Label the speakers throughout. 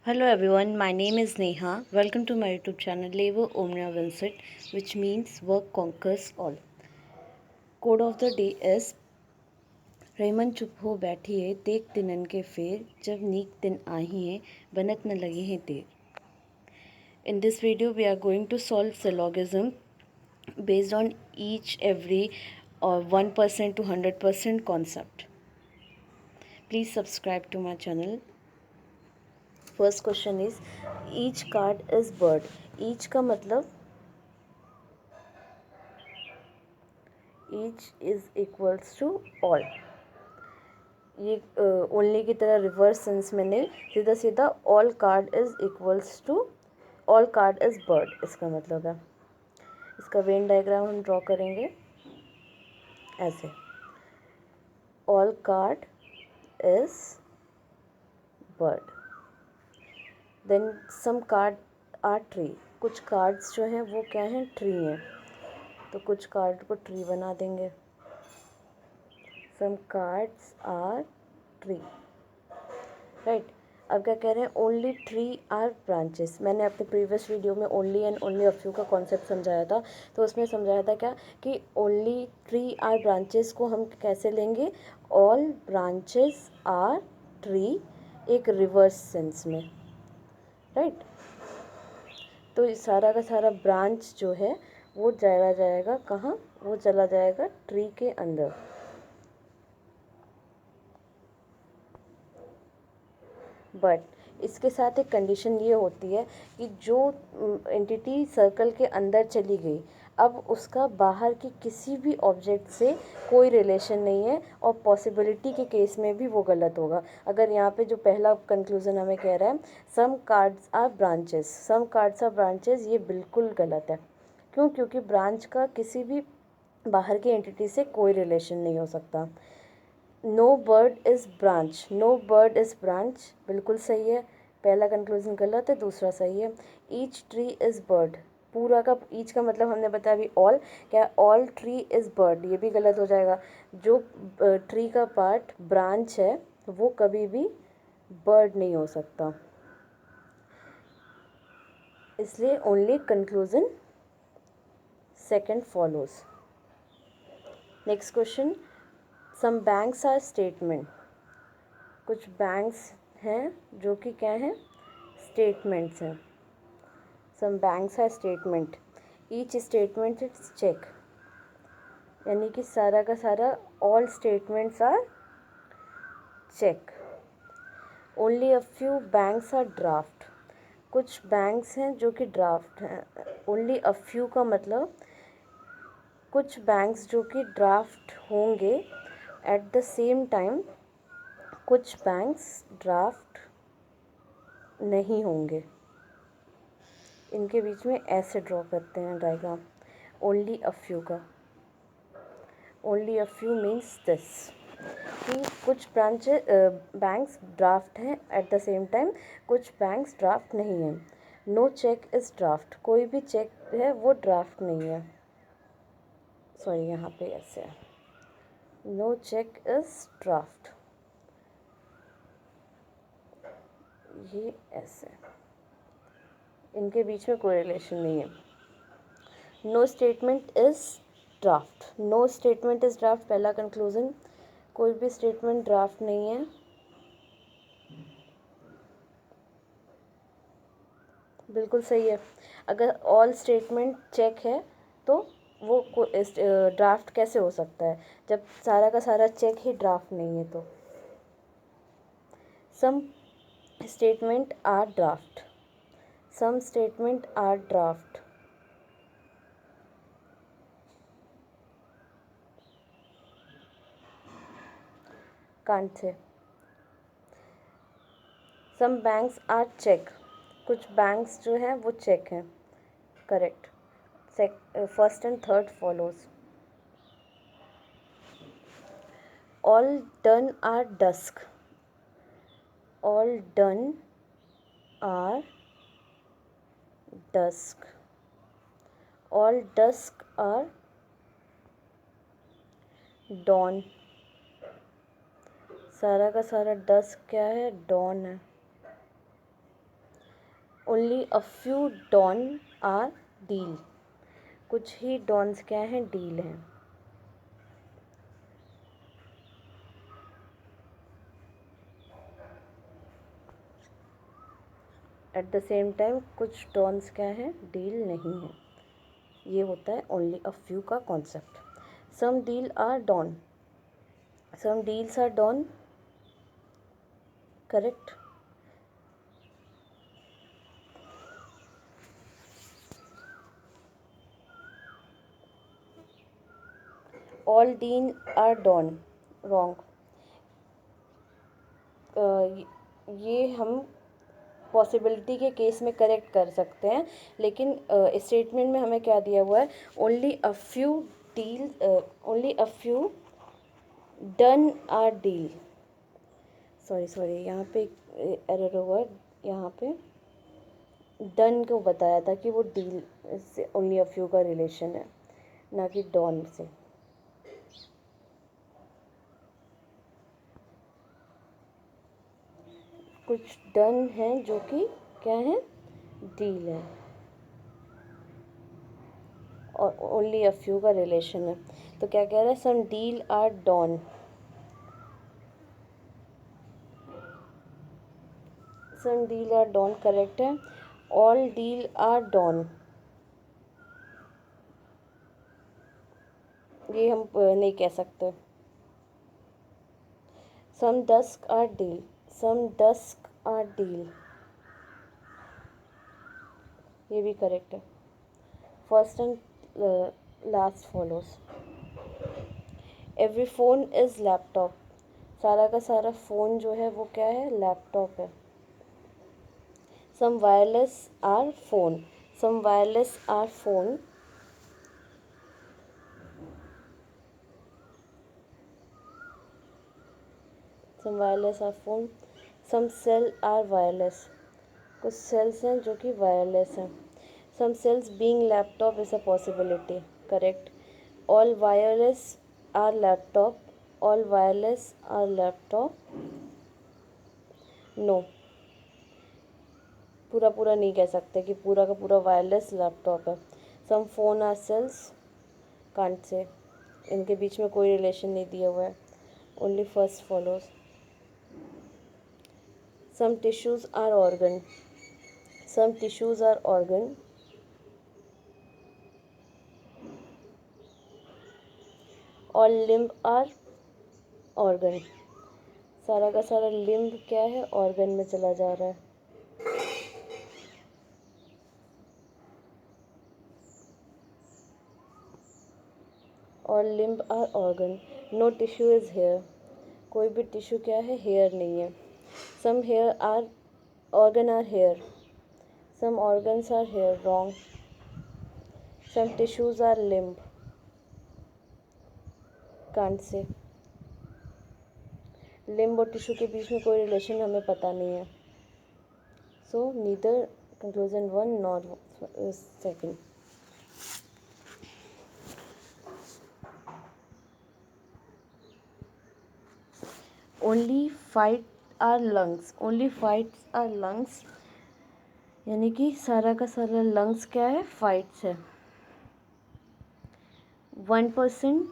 Speaker 1: Hello everyone, my name is Neha. Welcome to my YouTube channel Labor Omnia Vincit, which means work conquers all. Quote of the day is Rahiman चुप हो बैठिए देख दिनन के फेर जब नीक दिन आहिए बनत न लगे हैं देर. In this video we are going to solve syllogism based on each every or 1% to 100% concept. Please subscribe to my channel. First question is each card is bird. Each का मतलब each is equals to all. ये only की तरह reverse sense में नहीं, सीधा सीधा all card is equals to all card is bird इसका मतलब है. इसका वेन डायग्राम हम ड्रॉ करेंगे ऐसे. All card is bird. Then some card are tree. कुछ कार्ड्स जो हैं वो क्या हैं, ट्री हैं. तो कुछ कार्ड को ट्री बना देंगे. सम कार्ड्स आर ट्री, राइट. अब क्या कह रहे हैं, ओनली ट्री आर ब्रांचेस. मैंने अपने प्रीवियस वीडियो में only and only a few का कॉन्सेप्ट समझाया था. तो उसमें समझाया था क्या कि ओनली ट्री आर ब्रांचेस को हम कैसे लेंगे, ऑल ब्रांचेस आर ट्री, एक रिवर्स सेंस में, राइट. तो सारा का सारा ब्रांच जो है वो चला जाएगा कहाँ, वो चला जाएगा ट्री के अंदर. बट इसके साथ एक कंडीशन ये होती है कि जो एंटिटी सर्कल के अंदर चली गई, अब उसका बाहर की किसी भी ऑब्जेक्ट से कोई रिलेशन नहीं है, और पॉसिबिलिटी के केस में भी वो गलत होगा. अगर यहाँ पे जो पहला कंक्लूज़न हमें कह रहा है some cards are branches, some cards are branches, ये बिल्कुल गलत है. क्यों? क्योंकि ब्रांच का किसी भी बाहर की एंटिटी से कोई रिलेशन नहीं हो सकता. No bird is branch, no bird is branch बिल्कुल सही है. पहला कंक्लूजन गलत है, दूसरा सही है. ईच ट्री इज़ बर्ड, पूरा का ईच का मतलब हमने बताया अभी ऑल, क्या ऑल ट्री इज़ बर्ड, ये भी गलत हो जाएगा. जो ट्री का पार्ट ब्रांच है वो कभी भी बर्ड नहीं हो सकता. इसलिए only conclusion second follows. Next question, some banks are statement. कुछ बैंक्स हैं जो कि क्या हैं, स्टेटमेंट्स हैं. Some banks are statement. Each statement is check, यानी कि सारा का सारा all statements are check. Only a few banks are draft. कुछ बैंक्स हैं जो कि ड्राफ्ट हैं. ओनली अ फ्यू का मतलब कुछ बैंक्स जो कि ड्राफ्ट होंगे, एट द सेम टाइम कुछ बैंक्स ड्राफ्ट नहीं होंगे. इनके बीच में ऐसे ड्रॉ करते हैं डायग्राम ओनली अ फ्यू का. Only a few means this कि कुछ बैंक्स ड्राफ्ट हैं एट द सेम टाइम कुछ बैंक्स ड्राफ्ट नहीं हैं. नो चेक इज़ ड्राफ्ट, कोई भी चेक है वो ड्राफ्ट नहीं है. सॉरी, यहाँ पे ऐसे है, नो चेक इज़ ड्राफ्ट, ये ऐसे. इनके बीच में कोई रिलेशन नहीं है. No statement is draft, no statement is draft पहला कंक्लूजन. कोई भी स्टेटमेंट ड्राफ्ट नहीं है, बिल्कुल सही है. अगर ऑल स्टेटमेंट चेक है तो वो ड्राफ्ट कैसे हो सकता है जब सारा का सारा चेक ही ड्राफ्ट नहीं है. तो some statement are draft, some statement are draft. Can't say. Some banks are check, कुछ बैंक्स जो हैं वो चेक हैं. Correct. First and third follows. All dawn are dusk, all dawn are dusk, all dusk are dawn. सारा का सारा dusk क्या है, dawn है. Only a few dawn are deal, कुछ ही डॉन्स क्या हैं, डील हैं। एट द सेम टाइम कुछ डॉन्स क्या हैं, डील नहीं हैं। ये होता है ओनली अ फ्यू का concept. Some deal are don, some deals are don, correct. All deal are dawn, wrong. ये हम पॉसिबिलिटी के केस में करेक्ट कर सकते हैं, लेकिन स्टेटमेंट में हमें क्या दिया हुआ है, only a few deal, only a few dawn are deal. Sorry यहाँ पे एरर हुआ है, यहाँ पे डन को बताया था कि वो डील से ओनली अ फ्यू का रिलेशन है, ना कि डॉन से। कुछ डन है जो कि क्या है, डील है, और ओनली अ फ्यू का रिलेशन है। तो क्या कह रहा है, some deal are don, some deal are don correct है। ऑल डील आर डॉन, ये हम नहीं कह सकते। Some dusk are deal, some dusk are deal, ये भी करेक्ट है। First and last follows. Every phone is laptop, सारा का सारा फ़ोन जो है वो क्या है, लैपटॉप है। Some wireless are phone, some wireless are phone, some wireless are phone. Some cell are wireless, कुछ सेल्स हैं जो कि वायरलेस हैं। Some cells being laptop is a possibility, correct. All wireless are laptop, all wireless are laptop, no. पूरा पूरा नहीं कह सकते कि पूरा का पूरा वायरलेस लैपटॉप है। Some phone are cells, can't say, इनके बीच में कोई रिलेशन नहीं दिया हुआ है, only first follows. Some tissues are organ, some tissues are organ, और लिम्ब आर ऑर्गन, सारा का सारा लिम्ब क्या है, ऑर्गन में चला जा रहा है। और limb are organ, no tissue is hair, कोई भी टिश्यू क्या है, हेयर नहीं है। Some hair are organ are hair, some organs are hair, wrong. Some tissues are limb, can't say. Limb और टिश्यू के बीच में कोई रिलेशन हमें पता नहीं है। So neither conclusion one not second. Only fight are lungs, only fights are lungs, यानी कि सारा का सारा लंग्स क्या है, फाइट्स है। 1%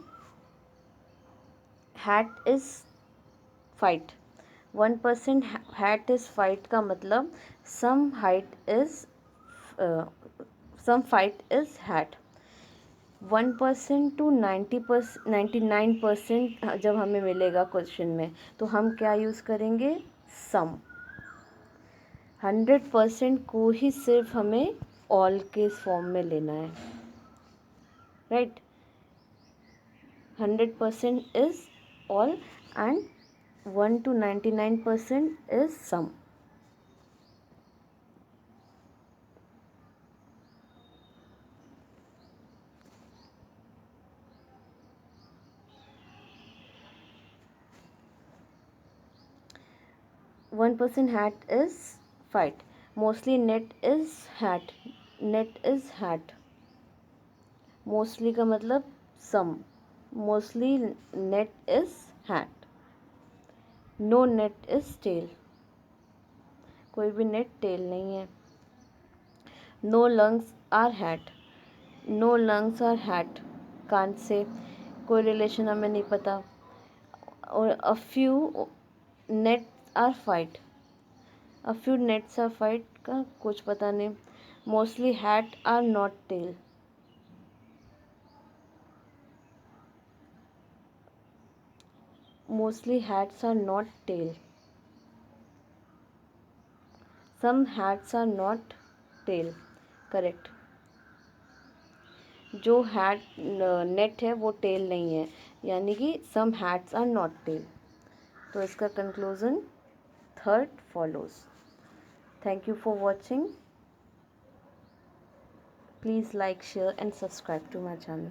Speaker 1: hat is fight, 1% hat is fight का मतलब some height is, some fight is hat. 1% to 90%, 99% जब हमें मिलेगा क्वेश्चन में, तो हम क्या यूज़ करेंगे, सम। 100% को ही सिर्फ हमें ऑल के फॉर्म में लेना है, right. 100% is all and 1 to 99% is some. One percent hat is fight, mostly net is hat, net is hat. Mostly का मतलब some, mostly net is hat. No net is tail, कोई भी net tail नहीं है। No lungs are hat, no lungs are hat, can't say कोई relation हमें नहीं पता। और a few nets are fight, a few nets are fight का कुछ पता नहीं। Mostly hat are not tail, mostly hats are not tail, some hats are not tail, correct. जो हैट नेट है वो टेल नहीं है, यानी कि some hats are not tail. तो इसका conclusion third follows. Thank you for watching. Please like, share and subscribe to my channel.